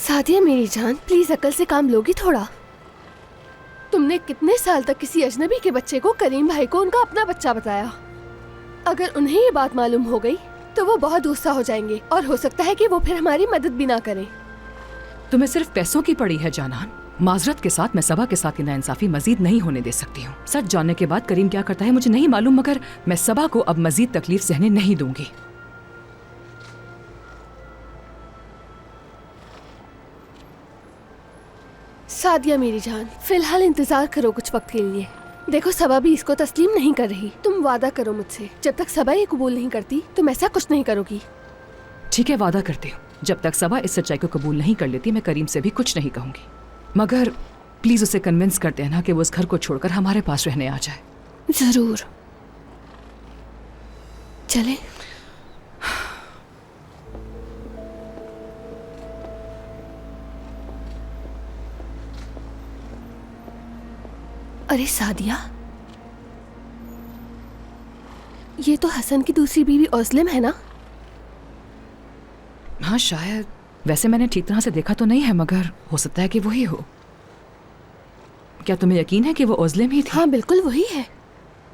सादिया मेरी जान, प्लीज अकल से काम लोगी थोड़ा। तुमने कितने साल तक किसी अजनबी के बच्चे को करीम भाई को उनका अपना बच्चा बताया। अगर उन्हें ये बात मालूम हो गई तो वो बहुत गुस्सा हो जाएंगे और हो सकता है कि वो फिर हमारी मदद भी ना करें। तुम्हें सिर्फ पैसों की पड़ी है जानान। माजरत के साथ मैं सबा के साथ की नाइंसाफी मजीद नहीं होने दे सकती हूँ। सच जानने के बाद करीम क्या करता है मुझे नहीं मालूम, मगर मैं सबा को अब मजीद तकलीफ सहने नहीं दूंगी। सादिया मेरी जान, फिलहाल इंतजार करो कुछ वक्त के लिए। देखो सबा भी इसको तस्लीम नहीं कर रही। तुम वादा करो मुझसे, जब तक सबा ये कबूल नहीं करती तुम ऐसा कुछ नहीं करोगी। ठीक है, वादा करती हूँ। जब तक सबा इस सच्चाई को कबूल नहीं कर लेती मैं करीम से भी कुछ नहीं कहूंगी। मगर प्लीज उसे कन्विंस कर देना कि वो उस घर को छोड़कर हमारे पास रहने आ जाए। जरूर। चले। अरे सादिया, ये तो हसन की दूसरी बीवी ओस्लिम है ना? हाँ शायद। वैसे मैंने ठीक तरह से देखा तो नहीं है, मगर हो सकता है कि वही हो। क्या तुम्हें यकीन है कि वो ओस्लिम ही थी? हाँ बिल्कुल वही है।